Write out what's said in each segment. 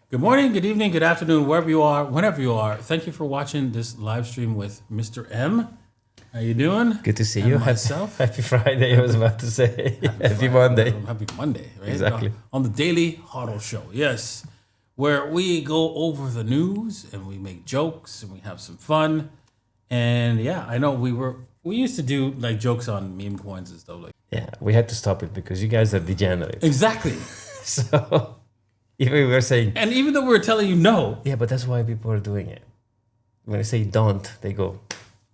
Good morning, good evening, good afternoon, wherever you are, whenever you are. Thank you for watching this live stream with Mr. M. How you doing? Good to see and you. Myself. Happy Friday, I was about to say. Happy Monday. Happy Monday, right? Exactly. On the Daily HODL Show, yes. Where we go over the news and we make jokes and we have some fun. And yeah, I know we used to do like jokes on meme coins and stuff like that. Yeah, we had to stop it because you guys are degenerates. Exactly. So even we were saying, and even though we were telling you no. Yeah, but that's why people are doing it. When I say don't, they go,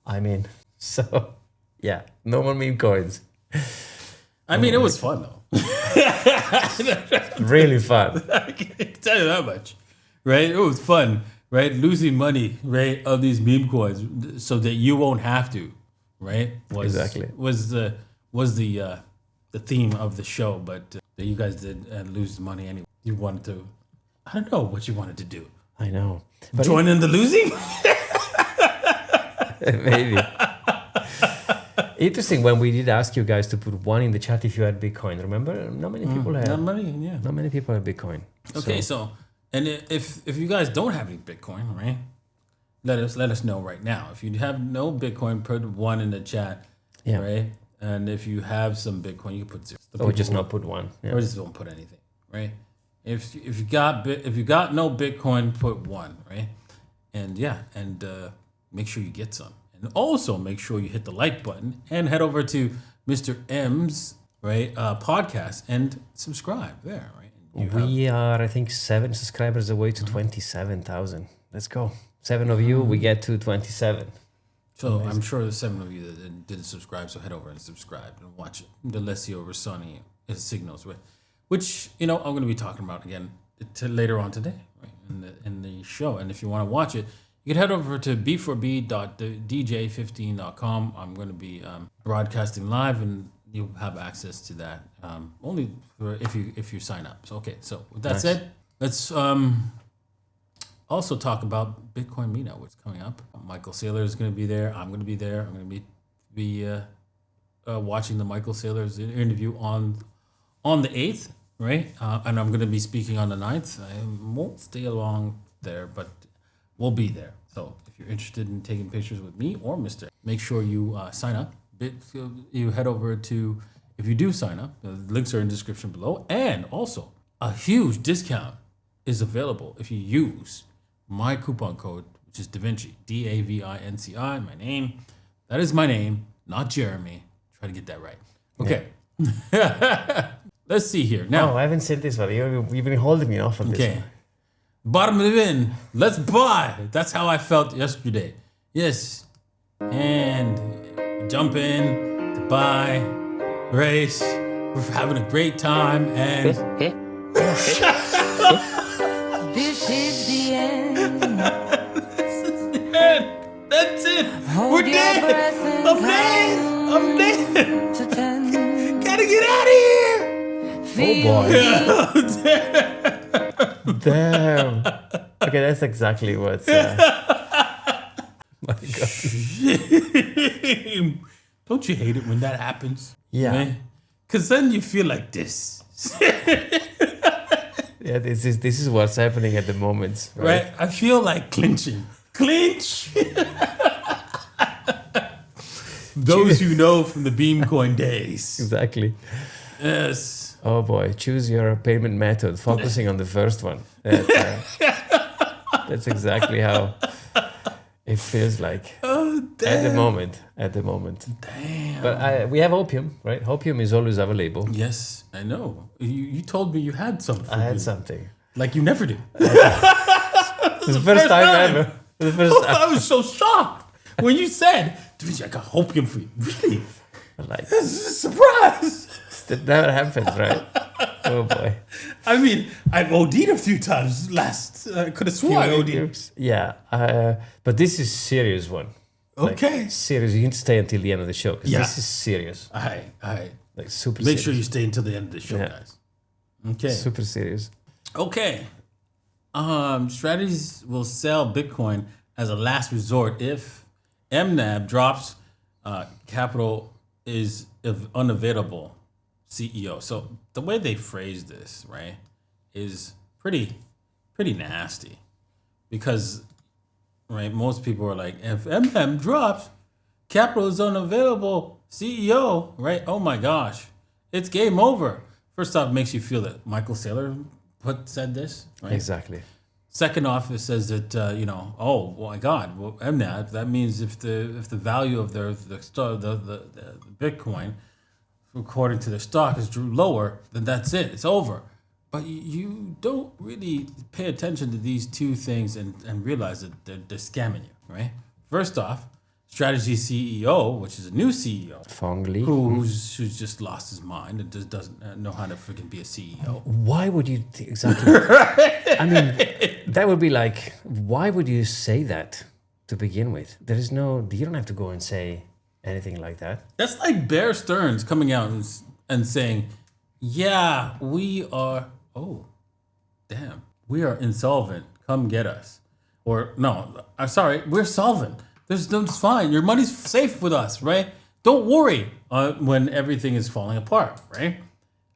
I'm in. So yeah, no more meme coins. I mean, it was fun though. Really fun. I can tell you that much, right? It was fun, right? Losing money, right, of these meme coins so that you won't have to, right? Was the theme of the show, but you guys did lose money anyway. You wanted to, I don't know what you wanted to do. I know. But join in the losing? Maybe. Interesting, when we did ask you guys to put one in the chat if you had Bitcoin, remember? Not many people had. Not many people have Bitcoin. Okay, so and if you guys don't have any Bitcoin, right? Let us know right now. If you have no Bitcoin, put one in the chat, right? And if you have some Bitcoin, you can put 0. Or just not put one. Or just don't put anything, right? If you got no Bitcoin, put 1, right? And make sure you get some. And also make sure you hit the like button and head over to Mr. M's podcast and subscribe there, right? We are, I think, 7 subscribers away to 27,000. Let's go. 7 of you, we get to 27. So amazing. I'm sure there's 7 of you that didn't subscribe, so head over and subscribe and watch it. The Alessio Rossani signals, which I'm going to be talking about again later on today, right, in the show. And if you want to watch it, you can head over to b4b.dj15.com. I'm going to be broadcasting live, and you'll have access to that only if you sign up. So so with that said, let's also talk about Bitcoin Meetup, what's coming up. Micheal Salor is going to be there. I'm going to be there. I'm going to be watching the Micheal Salor's interview on the 8th, right? And I'm going to be speaking on the 9th. I won't stay along there, but we'll be there. So if you're interested in taking pictures with me or Mr., make sure you sign up. You head over to, if you do sign up, the links are in the description below. And also, a huge discount is available if you use my coupon code, which is Davinci, Davinci, my name. That is my name, not Jeremy. Try to get that right. Okay. Yeah. Let's see here. Now, I haven't said this one. You've been holding me off on this one. Bottom of the bin. Let's buy. That's how I felt yesterday. Yes. And jump in to buy, race. We're having a great time. And this is the end. This is the end. That's it. We're dead. I'm dead. Gotta get out of here. Oh boy. Damn. Okay, that's exactly what's... my God. Don't you hate it when that happens? Yeah. Because then you feel like this. Yeah, this is what's happening at the moment. Right? I feel like clinching. Clinch! Those who know from the Beamcoin days. Exactly. Yes. Oh boy, choose your payment method, focusing on the first one. That's exactly how it feels like at the moment. Damn. But we have Opium, right? Opium is always available. Yes, I know. You told me you had something. I had something. Like you never do. It's the first time ever. I was so shocked when you said, I got Opium for you. Really? Like, this is a surprise. That never happens, right? Oh boy. I mean, I've OD'd a few times last. I could have sworn I OD'd. Yeah, but this is serious one. Okay. Like, serious. You need to stay until the end of the show because this is serious. All right. Like super Make serious. sure you stay until the end of the show, guys. Okay. Super serious. Okay. Strategies will sell Bitcoin as a last resort if MNAB drops capital is unavailable. CEO. So the way they phrase this, right, is pretty pretty nasty, because right, most people are like, if MM drops, capital is unavailable, CEO, right? Oh my gosh, it's game over. First off, it makes you feel that Michael Saylor said this, right? Exactly. Second off, it says that oh my God, well, MNAB. That means if the value of the Bitcoin, according to the stock, is lower, then that's it. It's over. But you don't really pay attention to these two things and realize that they're scamming you, right? First off, Strategy CEO, which is a new CEO, Fong Li. who's just lost his mind and just doesn't know how to freaking be a CEO. Why would you exactly? I mean, that would be like, why would you say that to begin with? There is no. You don't have to go and say anything like that. That's like Bear Stearns coming out and saying, "Yeah, we are. Oh, damn, we are insolvent. Come get us." Or no, I'm sorry, we're solvent. It's fine. Your money's safe with us, right? Don't worry when everything is falling apart, right?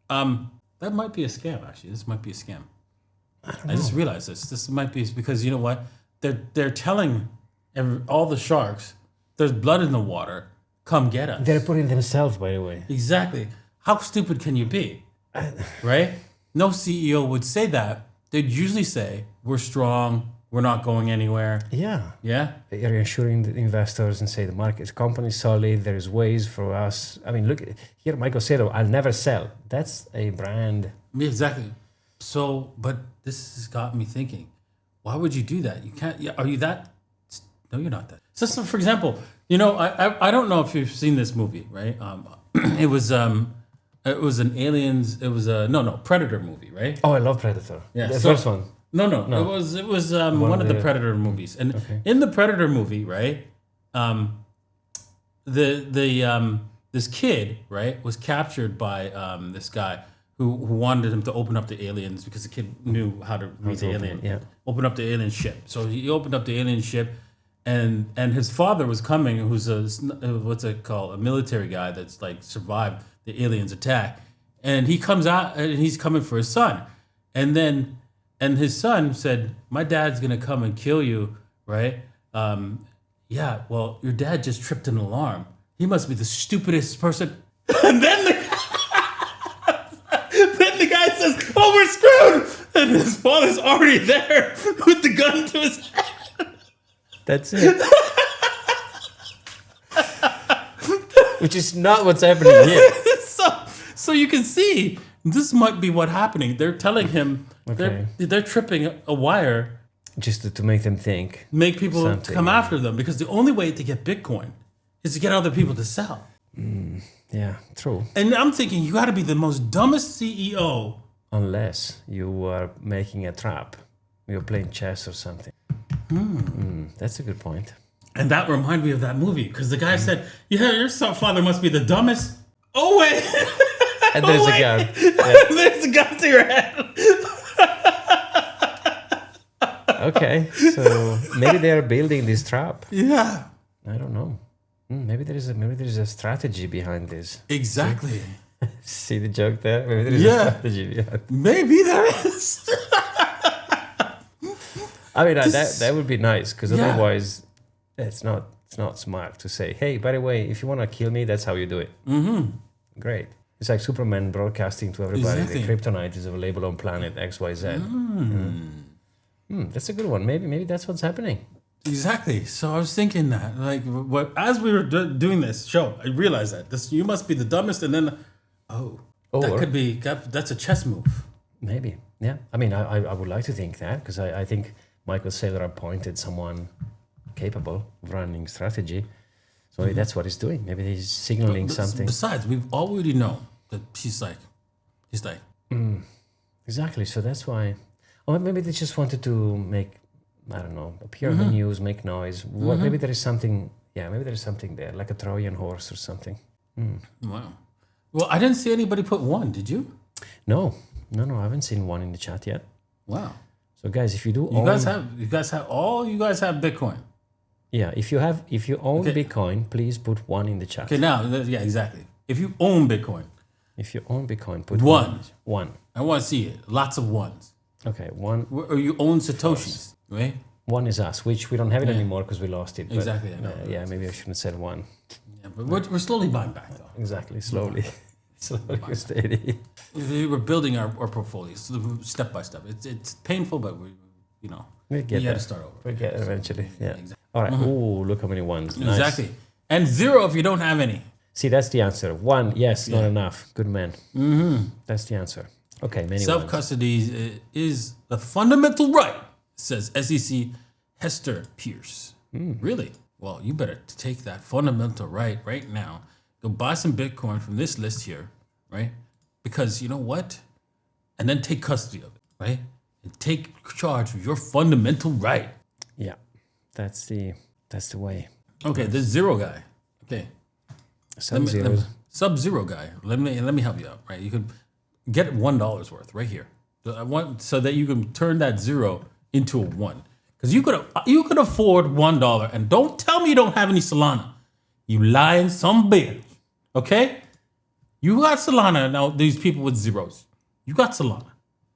That might be a scam. Actually, this might be a scam. I just realized this. This might be because you know what? They're telling all the sharks, there's blood in the water. Come get us. They're putting themselves, by the way. Exactly. How stupid can you be? Right? No CEO would say that. They'd usually say, we're strong. We're not going anywhere. Yeah. Yeah? You're assuring the investors and say the market, company is solid. There's ways for us. I mean, look here, Michael said, I'll never sell. That's a brand. Yeah, exactly. So, but this has got me thinking, why would you do that? You can't, are you that? No, you're not that. So for example, I don't know if you've seen this movie, right? It was an aliens, it was a, Predator movie, right? Oh, I love Predator. Yeah. The first one. No. It was one of the Predator movies, and in the Predator movie, right? This kid, right, was captured by this guy who wanted him to open up the aliens because the kid knew how to read the alien. Yeah. Open up the alien ship. So he opened up the alien ship, and his father was coming, who's what's it called, a military guy that's like survived the aliens attack, and he comes out and he's coming for his son, and his son said, "My dad's gonna come and kill you, right? Yeah. Well, your dad just tripped an alarm. He must be the stupidest person." And then the guy says, "Oh, we're screwed!" And his father's already there with the gun to his head. That's it. Which is not what's happening here. So you can see this might be what's happening. They're telling him they're tripping a wire just to make them think. Make people come after them, because the only way to get Bitcoin is to get other people to sell. Yeah, true. And I'm thinking you got to be the most dumbest CEO. Unless you are making a trap. You're playing chess or something. That's a good point. And that reminded me of that movie, because the guy said, "Yeah, your father must be the dumbest." Oh wait. And there's a gun. Yeah. There's a gun to your head. Okay, so maybe they are building this trap. Yeah. I don't know. Maybe there is a strategy behind this. Exactly. See the joke there? Maybe there is a strategy behind. Maybe there is. I mean, that would be nice, because otherwise, it's not smart to say, "Hey, by the way, if you want to kill me, that's how you do it." Great. It's like Superman broadcasting to everybody. Exactly. The kryptonite is available on planet XYZ. That's a good one. Maybe that's what's happening. Exactly. So I was thinking that, like, as we were doing this show, I realized that you must be the dumbest, and then, that's a chess move. Maybe, yeah. I mean, I would like to think that, because I think Michael Saylor appointed someone capable of running strategy. So maybe that's what he's doing. Maybe he's signaling something. Besides, we've already known that he's like. Exactly. So that's why. Or maybe they just wanted to make, I don't know, appear in the news, make noise. Maybe there is something. Yeah, maybe there is something there, like a Trojan horse or something. Wow. Well, I didn't see anybody put one. Did you? No. I haven't seen one in the chat yet. Wow. So guys, if you do, you guys have Bitcoin. Yeah, if you own Bitcoin, please put one in the chat. Okay, now, yeah, exactly. If you own Bitcoin. If you own Bitcoin, put one. One. I want to see it. Lots of ones. Okay, one Or you own Satoshis, right? is us, which we don't have it Yeah. anymore because we lost it. But, Exactly, I know. yeah, maybe I shouldn't have said one. Yeah, but we're slowly buying back, though. Exactly, slowly. Slowly, steady. We're building our portfolios step by step. It's painful, but we We get you there. got to start over. We get eventually, yeah. Exactly. All right. Ooh, look how many ones. Nice. Exactly. And 0 if you don't have any. See, that's the answer. One, yes, not Yeah. enough. Good man. That's the answer. Okay, many ones. Self-custody is a fundamental right, says SEC Hester Pierce. Really? Well, you better take that fundamental right now. Go buy some Bitcoin from this list here, right? Because you know what? And then take custody of it, right? And take charge of your fundamental right. Yeah, that's the way. Okay, this 0 guy. Okay. Sub-zeros. Sub-zero guy. Let me help you out, right? You could get $1 worth right here. So I want so that you can turn that 0 into a 1. Because you could afford $1, and don't tell me you don't have any Solana. You lying some bitch. Okay? You got Solana. Now these people with zeros. You got Solana.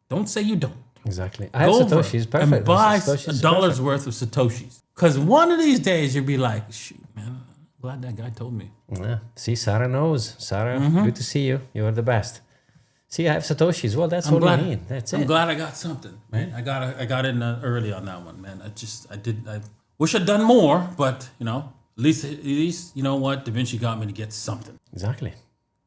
Don't say you don't. Exactly. I have Go over Satoshi's. Perfect. and buy Satoshi's $1 perfect. worth of Satoshis. Because one of these days you'll be like, shoot, man, I'm glad that guy told me. Yeah. See, Sarah knows. Sarah, good to see you. You are the best. See, I have Satoshi's. Well, that's all you need. That's I'm it. glad I got something, man. I got in early on that one, man. I wish I'd done more, but at least you know what? Davinci got me to get something. Exactly.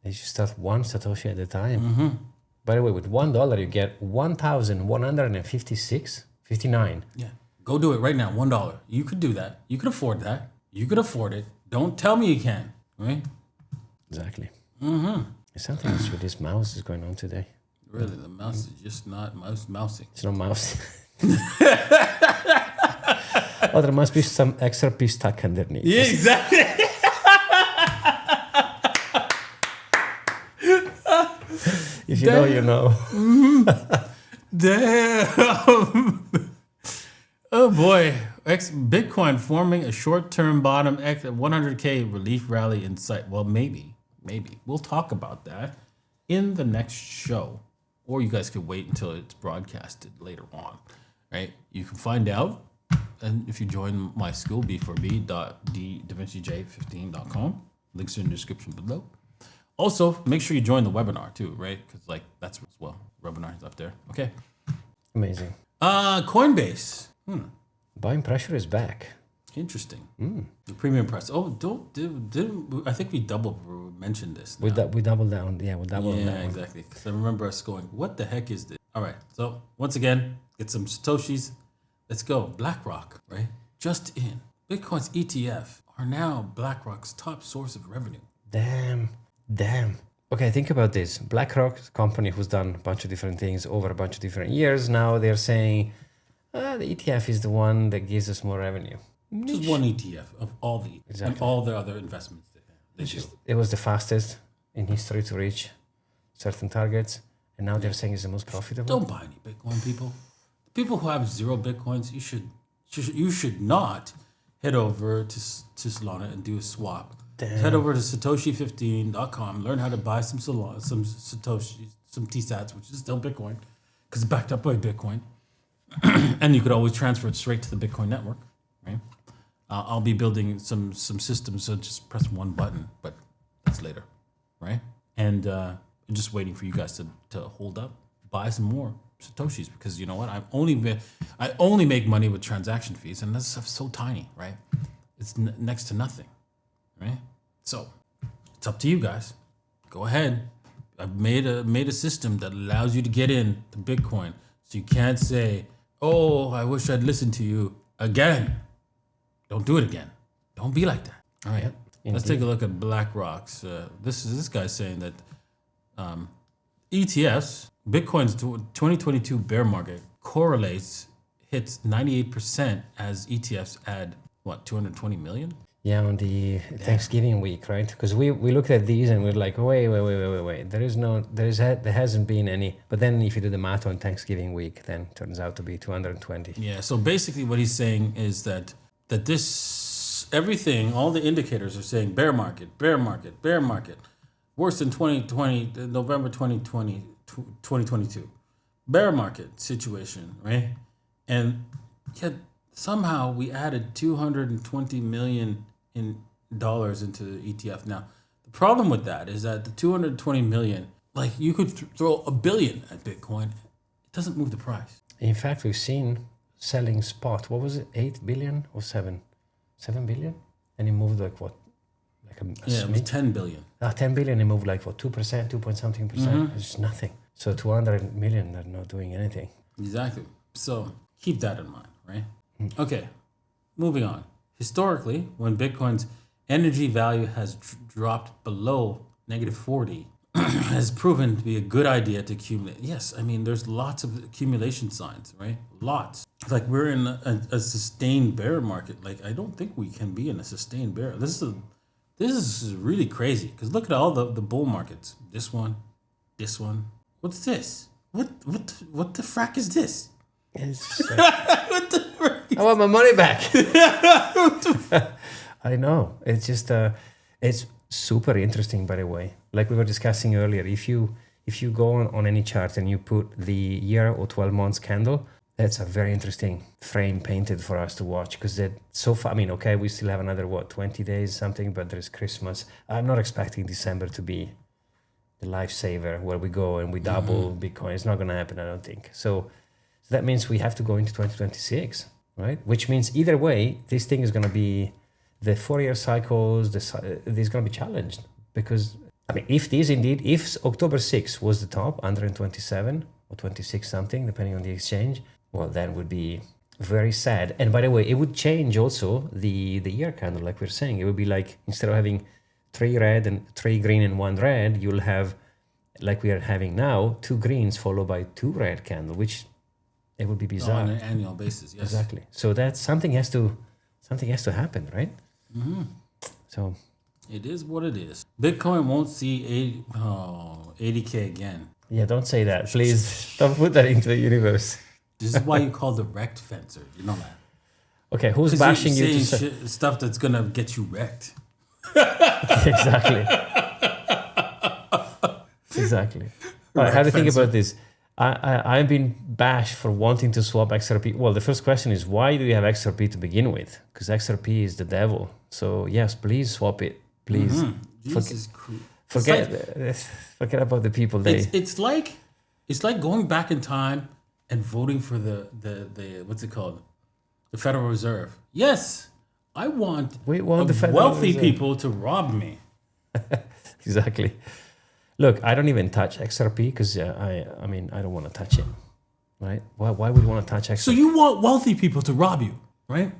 You should start one Satoshi at a time. By the way, with $1, you get 1,156.59. Yeah, go do it right now. $1. You could do that. You could afford that. You could afford it. Don't tell me you can, right? Exactly. There's something else with this mouse is going on today. Really, the mouse is just not mousing. It's no mouse. Oh, there must be some extra piece stuck underneath. Yeah, exactly. If you know, you know. Damn. Oh boy. Bitcoin forming a short-term bottom at 100K relief rally in sight. Well, maybe. We'll talk about that in the next show. Or you guys could wait until it's broadcasted later on. Right? You can find out. And if you join my school, b4b.davincej15.com. Links are in the description below. Also, make sure you join the webinar too, right? Because that's as well. Webinar is up there. Okay. Amazing. Coinbase. Buying pressure is back. Interesting. The premium price. Oh, I think we double mentioned this. We now. double down. Yeah, we double down. Yeah, exactly. Because I remember us going, what the heck is this? All right. So once again, get some Satoshis. Let's go. BlackRock, right? Just in. Bitcoin's ETF are now BlackRock's top source of revenue. Damn. Okay, think about this. BlackRock, company who's done a bunch of different things over a bunch of different years. Now they're saying the ETF is the one that gives us more revenue. Just one ETF of all the Exactly. and all the other investments they do. It was the fastest in history to reach certain targets, and now they're saying it's the most profitable. Don't buy any Bitcoin, people. People who have 0 Bitcoins, you should not head over to Solana and do a swap. Damn. Head over to Satoshi15.com. Learn how to buy some Solana, some Satoshi, some TSATs, which is still Bitcoin, because it's backed up by Bitcoin. And you could always transfer it straight to the Bitcoin network, right? I'll be building some systems, so just press one button, but that's later, right? And I'm just waiting for you guys to hold up, buy some more Satoshis, because you know what? I only make money with transaction fees, and that stuff's so tiny, right? It's next to nothing, right? So it's up to you guys. Go ahead. I've made a system that allows you to get in to Bitcoin, so you can't say, "Oh, I wish I'd listened to you again." Don't do it again. Don't be like that. All right. Let's take a look at BlackRock's. This guy's saying that ETFs, Bitcoin's 2022 bear market hits 98% as ETFs add, 220 million? Yeah, on the Thanksgiving week, right? Because we looked at these and we're like, wait. There hasn't been any. But then if you do the math on Thanksgiving week, then it turns out to be 220. Yeah. So basically, what he's saying is that this everything, all the indicators are saying bear market. Worse than 2020, November 2020, 2022. bear market situation, right? And yet somehow we added $220 million in dollars into the ETF. Now, the problem with that is that the 220 million, like you could throw $1 billion at Bitcoin, it doesn't move the price. In fact, we've seen selling spot. What was it? 8 billion or 7 billion, and it moved like what? Like a Yeah, it was 10 billion. 10 billion. It moved like what? 2%, 2 point something percent. It's nothing. So 200 million, they're not doing anything. Exactly. So keep that in mind, right? Okay, moving on. Historically, when Bitcoin's energy value has dropped below negative 40, has proven to be a good idea to accumulate. Yes, I mean, there's lots of accumulation signs, right? Lots. It's like we're in a sustained bear market. Like, I don't think we can be in a sustained bear. This is really crazy because look at all the bull markets. This one. What's this? What the frack is this? It's What the frack? I want my money back. I know. It's just it's super interesting, by the way. Like we were discussing earlier, if you go on any chart and you put the year or 12 months candle, that's a very interesting frame painted for us to watch because that so far. I mean, okay, we still have another 20 days something, but there's Christmas. I'm not expecting December to be the lifesaver where we go and we double Bitcoin. It's not going to happen, I don't think. So that means we have to go into 2026, right? Which means either way, this thing is going to be the 4-year cycles. This is going to be challenged because, I mean, if October 6 was the top, 127 or 26 something, depending on the exchange, well, that would be very sad. And by the way, it would change also the year candle, like we're saying. It would be like, instead of having 3 red and 3 green and 1 red, you'll have, like we are having now, 2 greens followed by 2 red candle, which it would be bizarre. On an annual basis, yes. Exactly. So that something has to happen, right? Mm-hmm. So it is what it is. Bitcoin won't see 80K again. Yeah, don't say that, please. Don't put that into the universe. This is why you call the wrecked fencer. You know that. Okay, who's bashing you? Stuff that's gonna get you wrecked. Exactly. Exactly. All right, how do you think about this? I've been bashed for wanting to swap XRP. Well, the first question is, why do you have XRP to begin with? Because XRP is the devil. So yes, please swap it. Please. Jesus Christ. Forget about the people. It's like going back in time and voting for the what's it called? The Federal Reserve. Yes, I want the Federal wealthy Reserve. people to rob me. Exactly. Look, I don't even touch XRP because I mean I don't want to touch it, right? Why would you want to touch XRP? So you want wealthy people to rob you, right?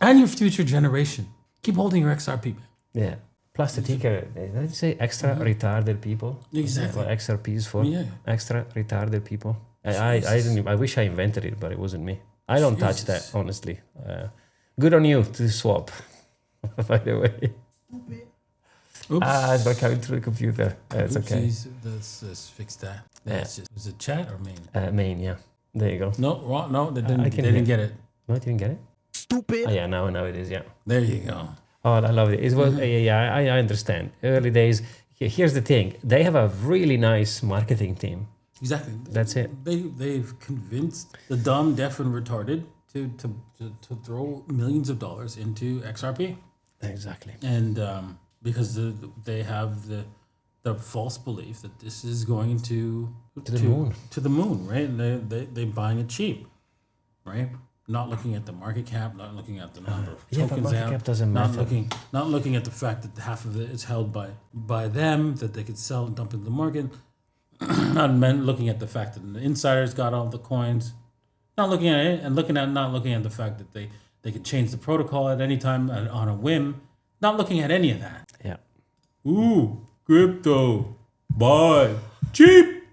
And your future generation. Keep holding your XRP. Yeah. Plus the ticker, did I say extra retarded people? Exactly. What XRP is for? Yeah. Extra retarded people. I wish I invented it, but it wasn't me. I don't touch that, honestly. Good on you to swap, by the way. Oops. It's coming through the computer. It's okay. Let's fix that. Was it chat or main? Main, yeah. There you go. No, wrong. No, they didn't get it. No, you didn't get it? Stupid. Oh, yeah, now it is, yeah. There you go. Oh, I love it. It was, I understand. Early days. Here's the thing. They have a really nice marketing team. Exactly. That's it. They've convinced the dumb, deaf, and retarded to throw millions of dollars into XRP. Exactly. And because they have the false belief that this is going to the moon, right? And they're buying it cheap, right? Not looking at the market cap, not looking at the number of tokens but market cap doesn't matter. Not looking at the fact that half of it is held by them, that they could sell and dump into the market. Not looking at the fact that the insiders got all the coins. Not looking at it and not looking at the fact that they could change the protocol at any time on a whim. Not looking at any of that. Yeah. Ooh, crypto, buy cheap,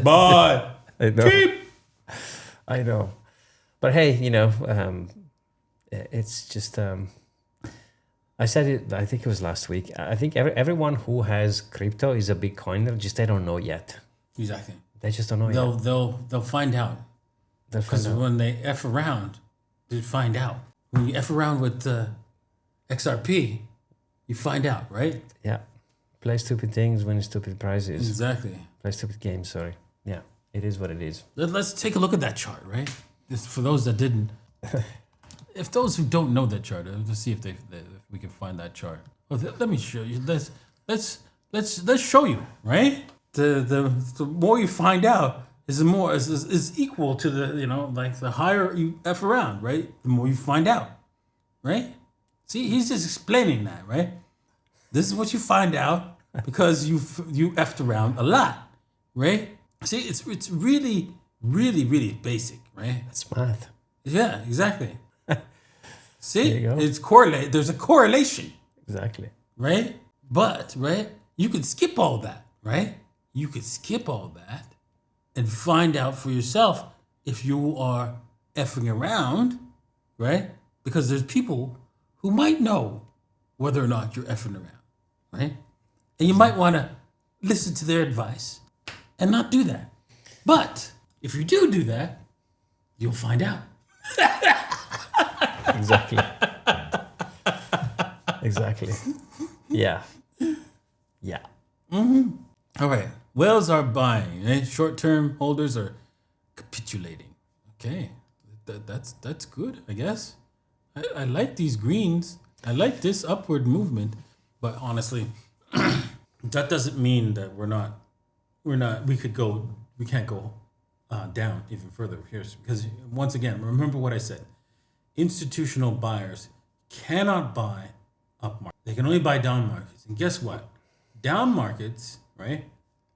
buy cheap. I know. But hey, it's just, I said it, I think it was last week. I think everyone who has crypto is a Bitcoiner, just they don't know yet. Exactly. They just don't know yet. They'll find out. Because when they F around, they find out. When you F around with XRP, you find out, right? Yeah. Play stupid things, win stupid prizes. Exactly. Play stupid games, sorry. Yeah. It is what it is. Let's take a look at that chart, right? Just for those that didn't, if those who don't know that chart, let's see if we can find that chart. Well, let me show you. Let's show you, right? The more you find out is the more is equal to the like the higher you f around, right? The more you find out, right? See, he's just explaining that, right? This is what you find out because you effed around a lot, right? See, it's really, really, really basic, right? That's math. Yeah, exactly. See, There you go. it's correlate. There's a correlation, Exactly. right? But you could skip all that, right? You could skip all that and find out for yourself if you are effing around, right? Because there's people who might know whether or not you're effing around, right? And you might want to listen to their advice and not do that. But if you do that, you'll find out. Exactly. Exactly. Yeah. Yeah. All right. Whales are buying. Eh? Short-term holders are capitulating. Okay. That's good, I guess. I like these greens. I like this upward movement. But honestly, that doesn't mean that we can't go down even further here. Because once again, remember what I said. Institutional buyers cannot buy up market. They can only buy down markets. And guess what? Down markets, right,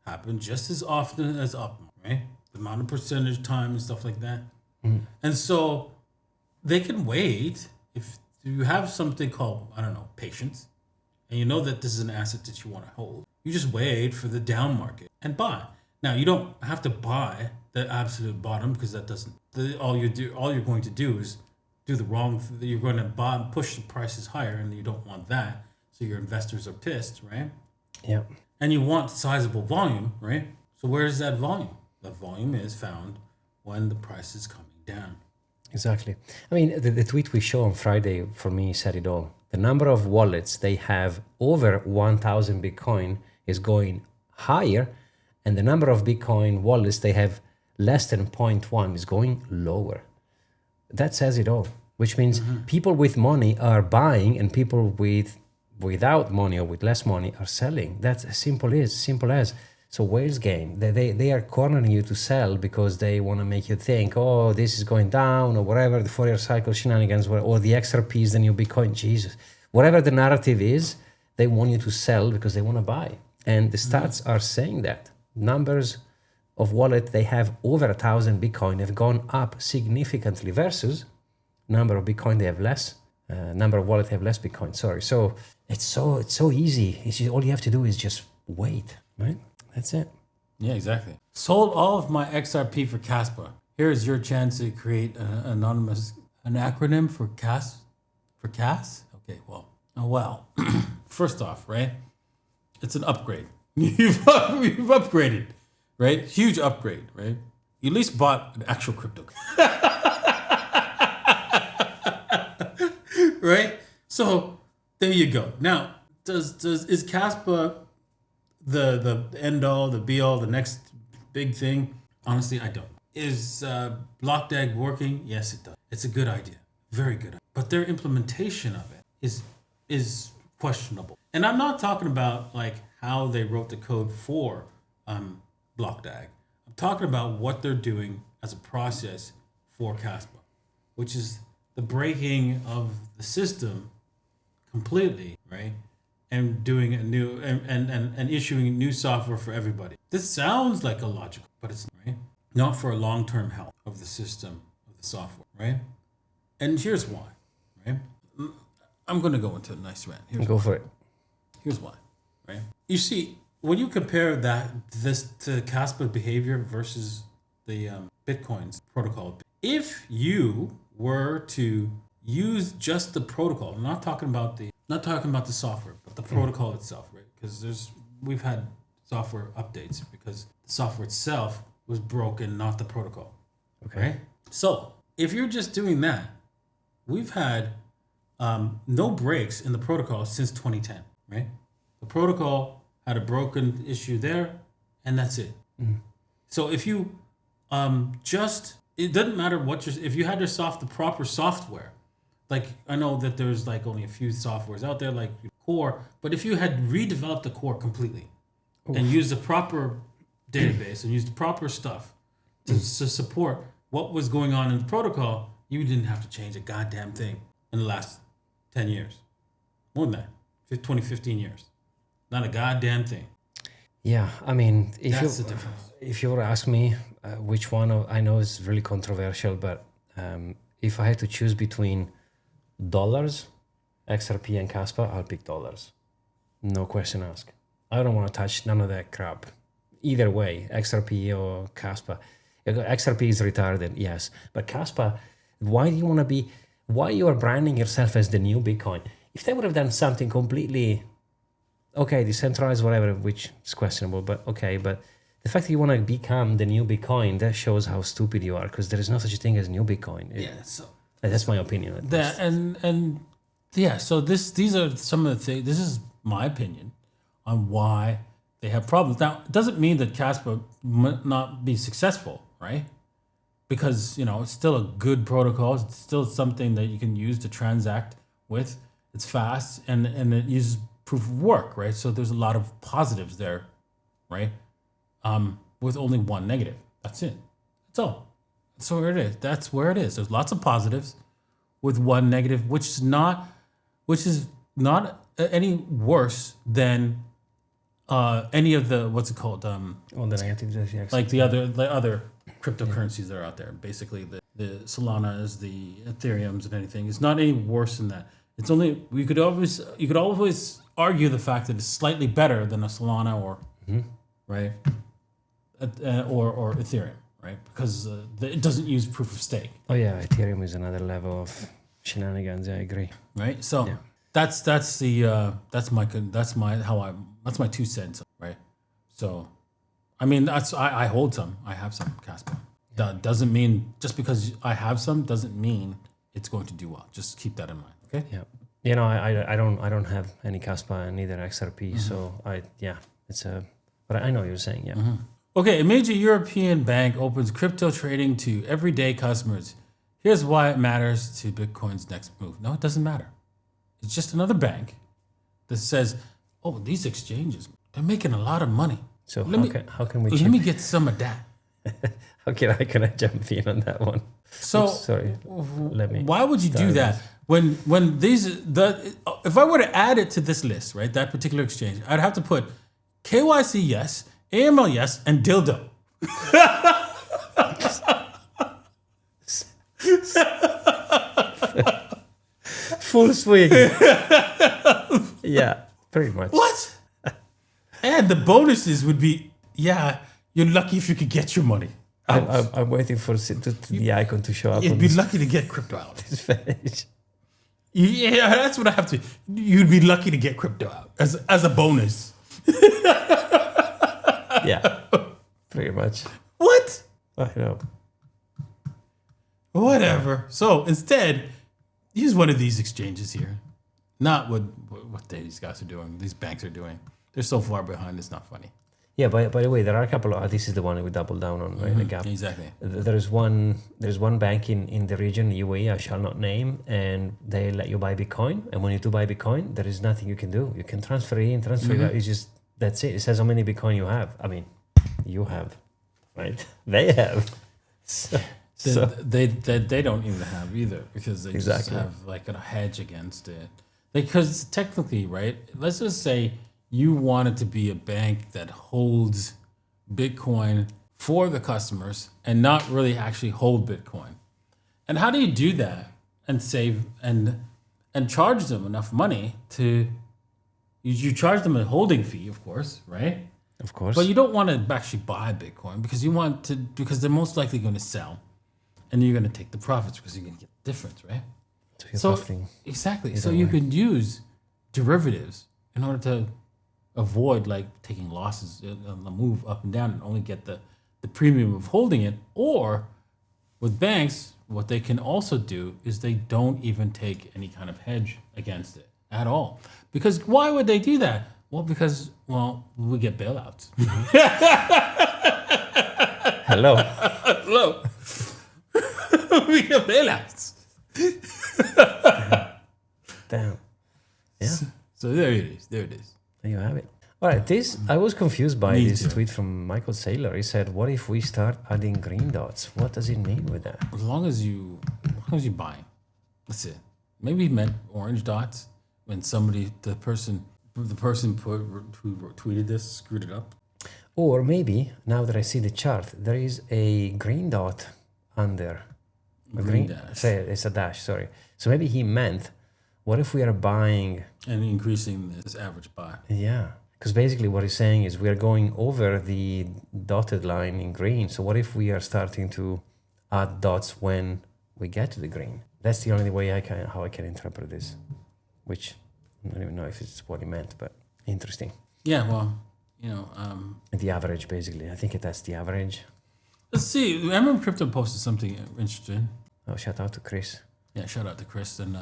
happen just as often as up, right? The amount of percentage time and stuff like that. And so they can wait if you have something called, I don't know, patience, and you know that this is an asset that you want to hold. You just wait for the down market and buy. Now, you don't have to buy the absolute bottom because that doesn't. All you're going to do is do the wrong. You're going to push the prices higher, and you don't want that. So your investors are pissed, right? Yeah. And you want sizable volume, right? So where's that volume? The volume is found when the price is coming down. Exactly. I mean, the tweet we show on Friday for me said it all. The number of wallets they have over 1,000 Bitcoin is going higher, and the number of Bitcoin wallets they have less than 0.1 is going lower. That says it all, which means people with money are buying and people without money or with less money are selling. That's as simple as. So whales game, they are cornering you to sell because they want to make you think, oh, this is going down or whatever, the Fourier cycle shenanigans or the XRP is the new Bitcoin. Jesus. Whatever the narrative is, they want you to sell because they want to buy. And the stats are saying that. Numbers of wallet they have over 1,000 Bitcoin have gone up significantly versus number of Bitcoin they have less. Number of wallet have less Bitcoin. Sorry. So it's so easy. All you have to do is just wait, right? That's it. Yeah, exactly. Sold all of my XRP for Casper. Here is your chance to create an acronym for CAS. For CAS? Okay, well. First off, right? It's an upgrade. You've upgraded, right? Huge upgrade, right? You at least bought an actual crypto. Right? So there you go. Now, is Casper the end all, the be all, the next big thing? Honestly, I don't. Is BlockDAG working? Yes, it does. It's a good idea. Very good idea. But their implementation of it is questionable. And I'm not talking about like how they wrote the code for BlockDAG. I'm talking about what they're doing as a process for Casper, which is the breaking of the system completely, right? And doing a new and issuing new software for everybody. This sounds like a logical, but it's right. Not for a long-term health of the system of the software, right? And here's why, right? I'm gonna go into a nice rant. Go for it. Here's why, right? You see, when you compare this to Casper behavior versus the Bitcoin's protocol, if you were to use just the protocol, I'm not talking about the software, but the protocol itself, right? Because we've had software updates because the software itself was broken, not the protocol. Okay. Right? So if you're just doing that, we've had no breaks in the protocol since 2010, right? The protocol had a broken issue there, and that's it. So if you just it doesn't matter what if you had the proper software. Like I know that there's like only a few softwares out there like Core, but if you had redeveloped the Core completely and used the proper database and used the proper stuff to support what was going on in the protocol, you didn't have to change a goddamn thing in the last 10 years. More than that, 20, 15 years. Not a goddamn thing. Yeah, I mean, That's the difference. If you were to ask me which one, I know it's really controversial, but if I had to choose between dollars, XRP, and Casper, I'll pick dollars. No question asked. I don't want to touch none of that crap. Either way, XRP or Casper. XRP is retarded, yes. But Casper, why do you want to be... Why you are branding yourself as the new Bitcoin? If they would have done something completely... Okay, decentralized, whatever, which is questionable, but okay. But the fact that you want to become the new Bitcoin, that shows how stupid you are, because there is no such a thing as new Bitcoin. That's my opinion. So these are some of the things. This is my opinion on why they have problems. Now, it doesn't mean that Casper might not be successful, right? Because it's still a good protocol. It's still something that you can use to transact with. It's fast and it uses proof of work, right? So there's a lot of positives there, right? With only one negative. That's it. That's all. That's where it is. That's where it is. There's lots of positives with one negative, which is not any worse than any of the what's it called? The negatives, like the other cryptocurrencies that are out there. Basically, the Solanas, the Ethereums, and anything. It's not any worse than that. It's only you could always argue the fact that it's slightly better than a Solana or right, or Ethereum, right? Because it doesn't use proof of stake. Oh yeah, Ethereum is another level of shenanigans. I agree. Right. So that's my 2 cents. Right. So, I mean I hold some. I have some Casper. That doesn't mean just because I have some doesn't mean it's going to do well. Just keep that in mind. Okay. Yeah. I don't have any Casper and neither XRP. So but I know what you're saying. Yeah. Mm-hmm. Okay. A major European bank opens crypto trading to everyday customers. Here's why it matters to Bitcoin's next move. No, it doesn't matter. It's just another bank that says, "Oh, these exchanges, they're making a lot of money. So how can we? Let me get some of that." How can I jump in on that one? So oops, sorry, why would you do that when if I were to add it to this list, right? That particular exchange, I'd have to put KYC yes, AML yes, and dildo. Full swing. Yeah, pretty much. What? And the bonuses would be, you're lucky if you could get your money. I'm waiting for the icon to show up. You'd be lucky to get crypto out. Yeah, that's what I have to. You'd be lucky to get crypto out as a bonus. Yeah, pretty much. What? I know. Whatever. So instead, use one of these exchanges here. Not what these guys are doing. These banks are doing. They're so far behind. It's not funny. Yeah, by the way, there are a couple of... This is the one we double down on, right? The gap. Exactly. There's one bank in the region, UAE, I shall not name, and they let you buy Bitcoin. And when you do buy Bitcoin, there is nothing you can do. You can transfer in, transfer out. It's just, that's it. It says how many Bitcoin you have. I mean, you have, right? They have. They don't even have either because they just have like a hedge against it. Because technically, right? Let's just say you want it to be a bank that holds Bitcoin for the customers and not really actually hold Bitcoin. And how do you do that and save and charge them enough money to? You charge them a holding fee, of course, right? Of course. But you don't want to actually buy Bitcoin because they're most likely going to sell. And you're going to take the profits because you're going to get the difference, right? So exactly. So you can use derivatives in order to avoid like taking losses on the move up and down and only get the premium of holding it. Or with banks, what they can also do is they don't even take any kind of hedge against it at all. Because why would they do that? Well, because we get bailouts. Hello. Hello. We have bailouts. Damn. Yeah. So there it is. There it is. There you have it. All right. I was confused by Me this too. tweet from Micheal Salor. He said, "What if we start adding green dots? What does it mean with that?" As long as you buy, that's it. Maybe he meant orange dots when the person who tweeted this screwed it up. Or maybe now that I see the chart, there is a green dot under. A Green dash. Say it's a dash. Sorry. So maybe he meant, what if we are buying? And increasing this average buy. Yeah. Because basically what he's saying is we are going over the dotted line in green. So what if we are starting to add dots when we get to the green? That's the only way how I can interpret this, which I don't even know if it's what he meant, but interesting. Yeah, well, The average, basically. I think that's the average. let's see. I remember Crypto posted something interesting. Oh, shout out to Chris. Yeah, shout out to Chris. And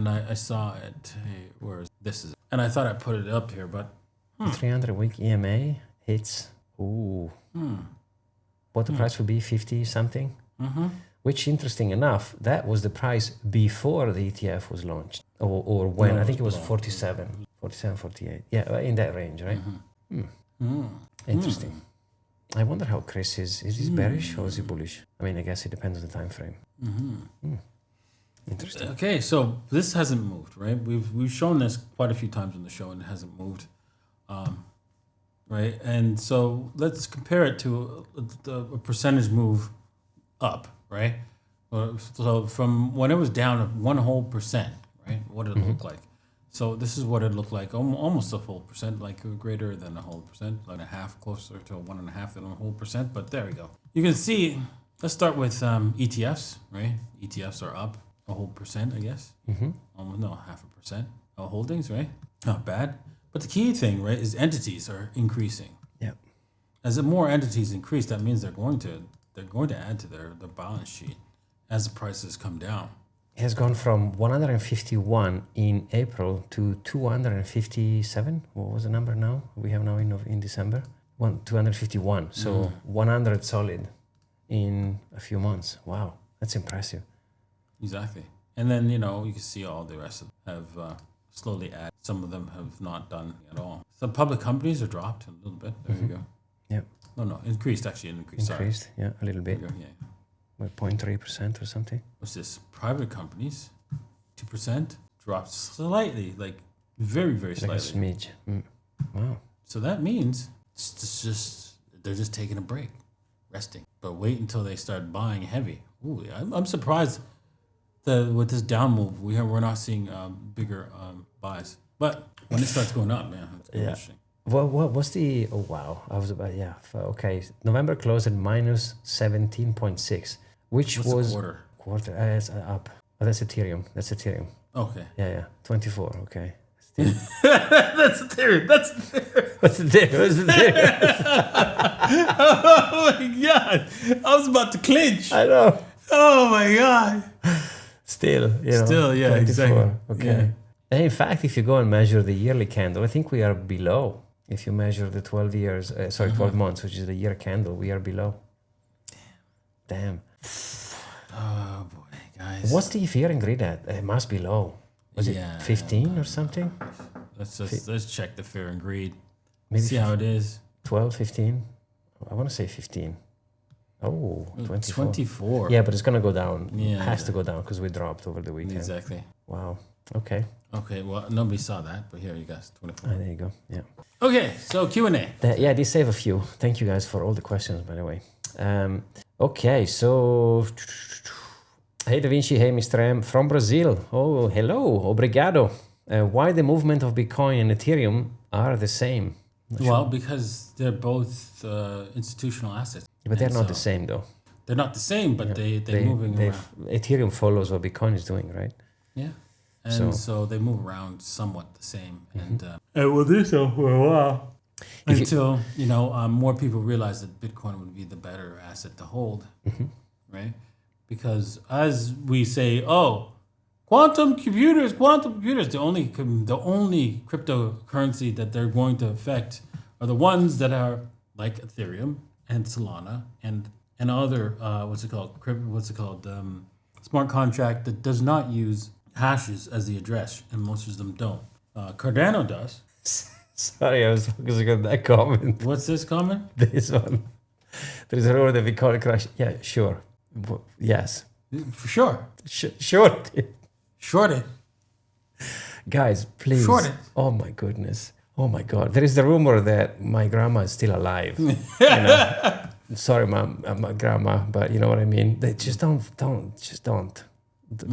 I saw it. Hey, where is this? And I thought I put it up here, but 300-week EMA hits. Ooh. What the price would be? 50 something? Mm-hmm. Which, interesting enough, that was the price before the ETF was launched. Or when. No, I think it was below. 47, 48. Yeah, in that range, right? Interesting. I wonder how Chris is. Is he bearish or is he bullish? I mean, I guess it depends on the time frame. Interesting. Okay, so this hasn't moved, right? We've shown this quite a few times on the show, and it hasn't moved, right? And so let's compare it to a percentage move up, right? So from when it was down 1%, right? What did it look like? So this is what it looked like, almost a full percent, like greater than a whole percent, like a half, closer to 1.5 than a whole percent. But there we go. You can see. Let's start with ETFs, right? ETFs are up a whole percent, I guess. Almost no 0.5%. Holdings, right? Not bad. But the key thing, right, is entities are increasing. Yeah. As the more entities increase, that means they're going to add to their balance sheet as the prices come down. It has gone from 151 in April to 257. What was the number now? We have now in December? 251. So 100 solid in a few months. Wow, that's impressive. Exactly. And then, you can see all the rest of them have slowly added. Some of them have not done at all. Some public companies are dropped a little bit. There you go. Yeah. No, increased, actually. Increased, Yeah, a little bit. There you go, yeah. What, 0.3% or something? What's this? Private companies, 2%, dropped slightly, like very, very Like a slightly. smidge. Wow. So that means they're just taking a break, resting. But wait until they start buying heavy. Ooh, I'm surprised that with this down move, we're not seeing bigger buys. But when it starts going up, man, it's interesting. What's the... Oh, wow. I was about... Yeah. Okay. November closed at minus 17.6, which What's was... the quarter? It's up. Oh, that's Ethereum. Okay. Yeah. 24. Okay. That's Ethereum. What's the difference? Oh my God. I was about to clinch. I know. Oh my God. Still, yeah, 24. exactly. Okay. And in fact, if you go and measure the yearly candle, I think we are below. If you measure the 12 years, 12 months, which is the year candle, we are below. Damn. Oh boy, guys. What's the fear and greed at? It must be low. Was it 15 or something? Let's check the fear and greed. Maybe See how it is. 12, 15? I want to say 15. Oh, 24. 24. Yeah, but it's going to go down. Yeah. It has to go down because we dropped over the weekend. Exactly. Wow. Okay. Okay, well, nobody saw that, but here you guys, 24. There you go. Yeah. Okay, so Q&A. Yeah, they save a few. Thank you guys for all the questions, by the way. Okay, so... Hey, Davinci. Hey, Mr. M. From Brazil. Oh, hello. Obrigado. Why the movement of Bitcoin and Ethereum are the same? Well, because they're both institutional assets. But they're And not the so same, though. They're not the same, but they're moving around. Ethereum follows what Bitcoin is doing, right? Yeah. And so they move around somewhat the same. And will do so for a while. Until, more people realize that Bitcoin would be the better asset to hold, right? Because as we say, quantum computers, the only cryptocurrency that they're going to affect are the ones that are like Ethereum and Solana and and other smart contract that does not use hashes as the address, and most of them don't. Cardano does. Sorry, I was focusing on that comment. What's this comment? This one. There is a rumor that Bitcoin crash. Yeah, sure. Yes. For sure. Short. Short it. Guys, please. Short it. Oh my goodness. Oh my God. There is the rumor that my grandma is still alive. You know? Sorry, my grandma, but you know what I mean? They just don't.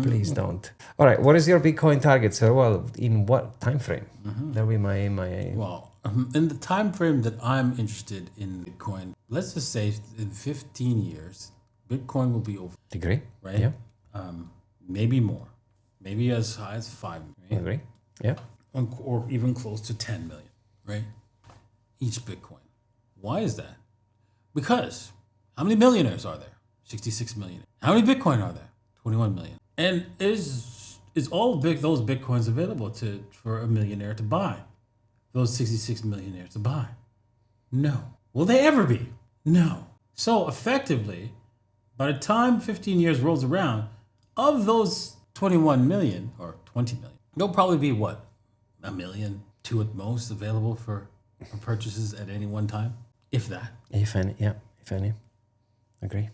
Please don't. All right. What is your Bitcoin target, sir? Well, in what time frame? That'll be my. Well, in the time frame that I'm interested in Bitcoin, let's just say in 15 years, Bitcoin will be over. Agree? Right? Yeah. Maybe more. Maybe as high as 5 million. Agree? Yeah. Or even close to 10 million, right? Each Bitcoin. Why is that? Because how many millionaires are there? 66 million. How many Bitcoin are there? 21 million. And is all those Bitcoins available for a millionaire to buy? Those 66 millionaires to buy? No. Will they ever be? No. So effectively, by the time 15 years rolls around, of those 21 million or 20 million, there'll probably be what? A million, 2 at most available for purchases at any one time? If that. If any, yeah. If any. Agree.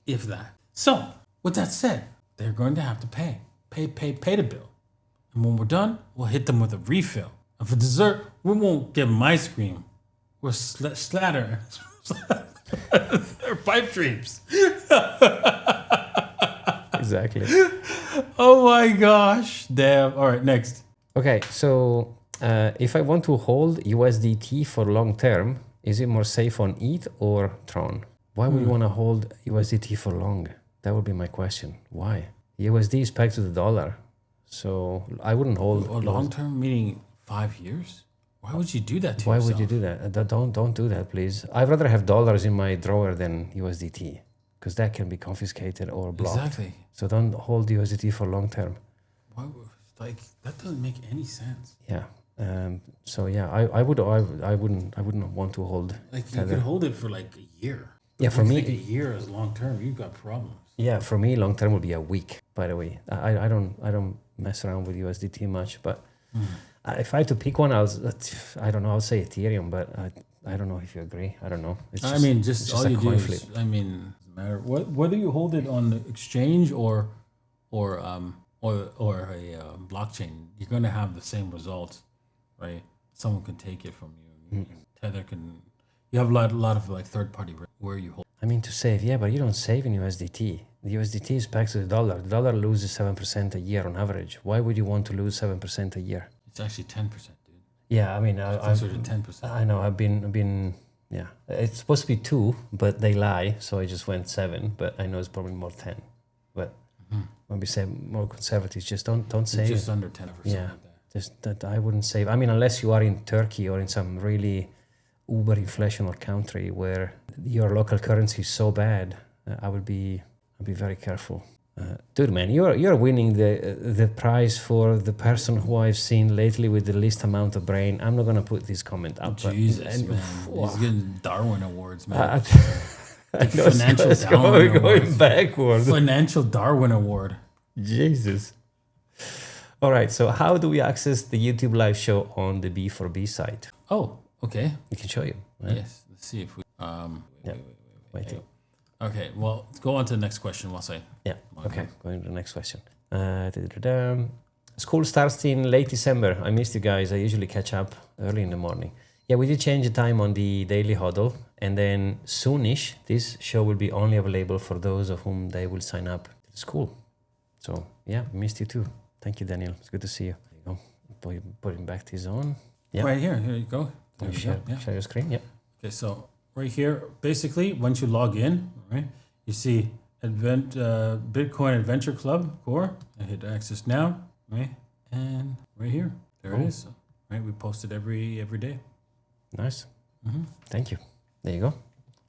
If that. So, with that said, they're going to have to pay the bill. And when we're done, we'll hit them with a refill. And for dessert, we won't give them ice cream. We'll slatter their pipe dreams. Exactly. Oh my gosh. Damn. All right, next. Okay, so if I want to hold USDT for long term, is it more safe on ETH or Tron? Why would you want to hold USDT for long? That would be my question. Why? USD is pegged to the dollar, so I wouldn't hold. Long term, meaning 5 years? Why would you do that to Why yourself? would you do that? Don't do that, please. I'd rather have dollars in my drawer than USDT because that can be confiscated or blocked. Exactly. So don't hold USDT for long term. Why, that doesn't make any sense. Yeah. So yeah, I wouldn't want to hold. Like you could hold it for like a year. Yeah, for me, a year is long term. You've got problems. Yeah, for me, long term would be a week. By the way, I don't mess around with USDT much, but if I had to pick one, I don't know. I'll say Ethereum, but I don't know if you agree. I don't know. It's just, all you do is doesn't matter whether you hold it on the exchange or a blockchain. You're going to have the same results, right? Someone can take it from you. Tether can. You have a lot of like third party where you hold. I mean, to save, yeah, but you don't save in USDT. The USDT is pegged to the dollar. The dollar loses 7% a year on average. Why would you want to lose 7% a year? It's actually 10%, dude. Yeah, I mean, It's closer to 10%. I know. I've been. Yeah, it's supposed to be 2, but they lie, so I just went 7. But I know it's probably more 10. But when we say more conservative, just don't save. Just under 10 or something yeah, like that. just that I wouldn't save. I mean, unless you are in Turkey or in some really uber inflational country where your local currency is so bad, I'd be very careful. Dude, man, you're winning the prize for the person who I've seen lately with the least amount of brain. I'm not gonna put this comment up. Jesus, man, he's getting Darwin awards, man. I know it's going backwards. Financial Darwin Award. Jesus. All right, so how do we access the YouTube live show on the B4B site? Oh, okay. We can show you. Right? Yes. Let's see if we. Wait. Okay. Well, let's go on to the next question. We'll say. Yeah. Okay. Going to the next question. School starts in late December. I missed you guys. I usually catch up early in the morning. Yeah, we did change the time on the daily HODL, and then soonish this show will be only available for those of whom they will sign up to the school. So yeah, missed you too. Thank you, Daniel. It's good to see you. There you go. Putting back this on. Yeah. Right here. Here you go. There you share, go. Yeah. Share your screen. Yeah. Okay. So right here, basically, once you log in, right, you see Bitcoin Adventure Club Core. I hit access now, right, and right here, there it is. Right, we post it every day. Nice. Thank you. There you go.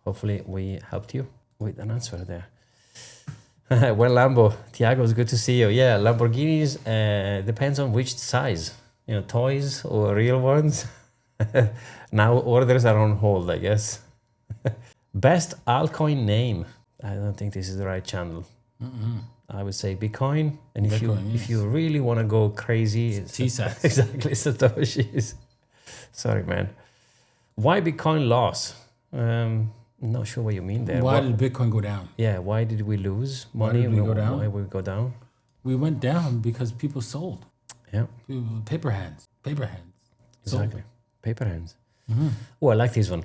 Hopefully we helped you with an answer there. Well, Lambo, Tiago, it's good to see you. Yeah, Lamborghinis depends on which size. Toys or real ones. Now orders are on hold, I guess. Best altcoin name. I don't think this is the right channel. I would say Bitcoin, and if you really want to go crazy, it's TSAT. Exactly, Satoshis. Sorry, man. Why Bitcoin loss? Not sure what you mean there. Why did Bitcoin go down? Yeah, why did we lose money? Why did we go down? Why did we go down? We went down because people sold. Yeah, Paper hands. exactly. Paper hands. Oh, I like this one.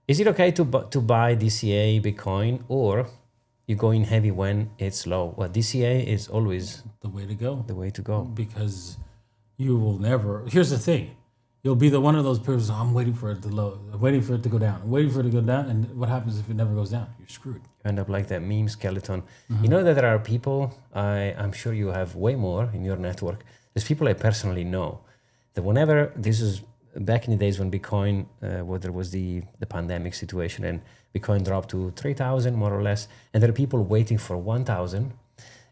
Is it okay to buy DCA Bitcoin, or you go in heavy when it's low? Well, DCA is always The way to go. the way to go. Because you will never. Here's the thing. You'll be one of those people. I'm waiting for it to low. I'm waiting for it to go down. I'm waiting for it to go down. And what happens if it never goes down? You're screwed. You end up like that meme skeleton. You know that there are people, I'm sure you have way more in your network. There's people I personally know that whenever, this is back in the days when Bitcoin, where there was the pandemic situation and Bitcoin dropped to 3,000 more or less, and there are people waiting for 1,000.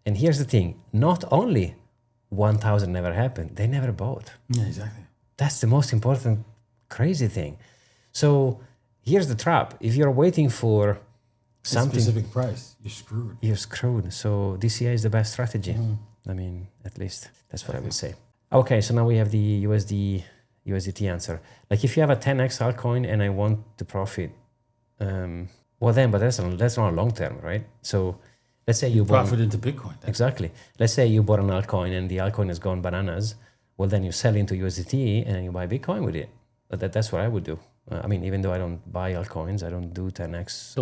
And here's the thing, not only 1,000 never happened, they never bought. Yeah, exactly. That's the most important crazy thing. So here's the trap. If you're waiting for something, Specific price, you're screwed. you're screwed. So DCA is the best strategy. I mean, at least that's what I would say. Okay, so now we have the USDT answer. Like if you have a 10x altcoin and I want to profit, well then, but that's not long term, right? So let's say you Profit into Bitcoin. exactly. Let's say you bought an altcoin and the altcoin has gone bananas. Well, then you sell into USDT and you buy Bitcoin with it. But that's what I would do. I mean, even though I don't buy altcoins, I don't do 10x.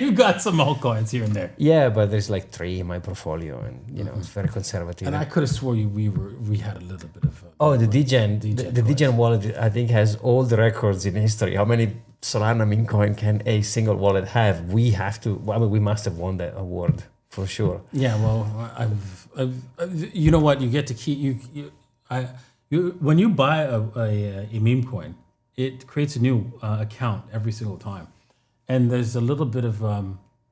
You got some altcoins here and there. Yeah, but there's like 3 in my portfolio, and it's very conservative. And I could have swore we had a little bit of. The DGen, the DGen wallet, I think has all the records in history. How many Solana meme coin can a single wallet have? We have to. I mean, we must have won that award for sure. Yeah, well, I've you know what? You get to keep when you buy a meme coin, it creates a new account every single time, and there's a little bit of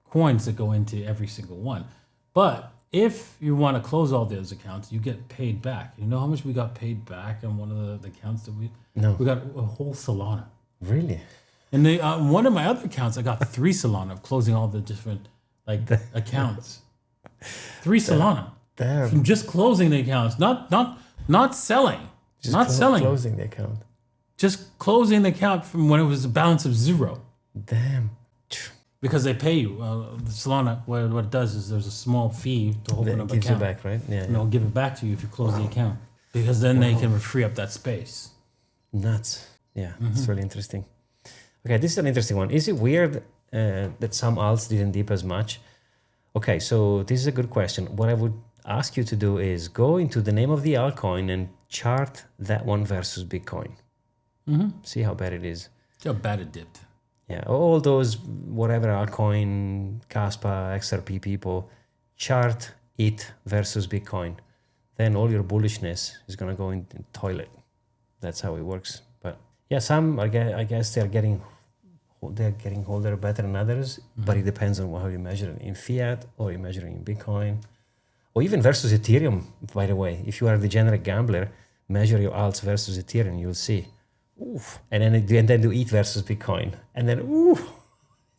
coins that go into every single one. But if you want to close all those accounts, you get paid back. You know how much we got paid back on one of the accounts that we got a whole Solana. Really? And one of my other accounts, I got 3 Solana of closing all the different accounts. 3 Solana. Damn. From just closing the accounts, not selling. Selling. Closing the account. Just closing the account from when it was a balance of 0. Damn. Because they pay you. The Solana, what it does is there's a small fee to open up an account. Gives it back, right? Yeah. And they'll give it back to you if you close the account. Because then they can free up that space. Nuts. Yeah, it's really interesting. Okay, this is an interesting one. Is it weird that some alts didn't dip as much? Okay, so this is a good question. What I would ask you to do is go into the name of the altcoin and chart that one versus Bitcoin. See how bad it is. See how bad it dipped. Yeah, all those whatever altcoin, Casper, XRP people, chart it versus Bitcoin. Then all your bullishness is gonna go in the toilet. That's how it works. But yeah, some I guess they're getting older better than others, but it depends on how you measure it in fiat or you measure it in Bitcoin, or even versus Ethereum. By the way, if you are a degenerate gambler, measure your alts versus Ethereum, you'll see. Oof. And then do ETH versus Bitcoin, and then oof,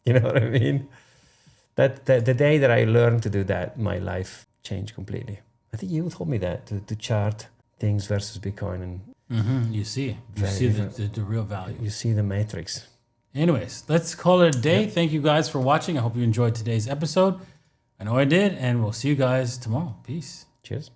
you know what I mean? That the day that I learned to do that, my life changed completely. I think you told me that to chart things versus Bitcoin, and You see the real value. you see the matrix. Anyways, let's call it a day. Thank you guys for watching. I hope you enjoyed today's episode. I know I did, and we'll see you guys tomorrow. Peace. Cheers.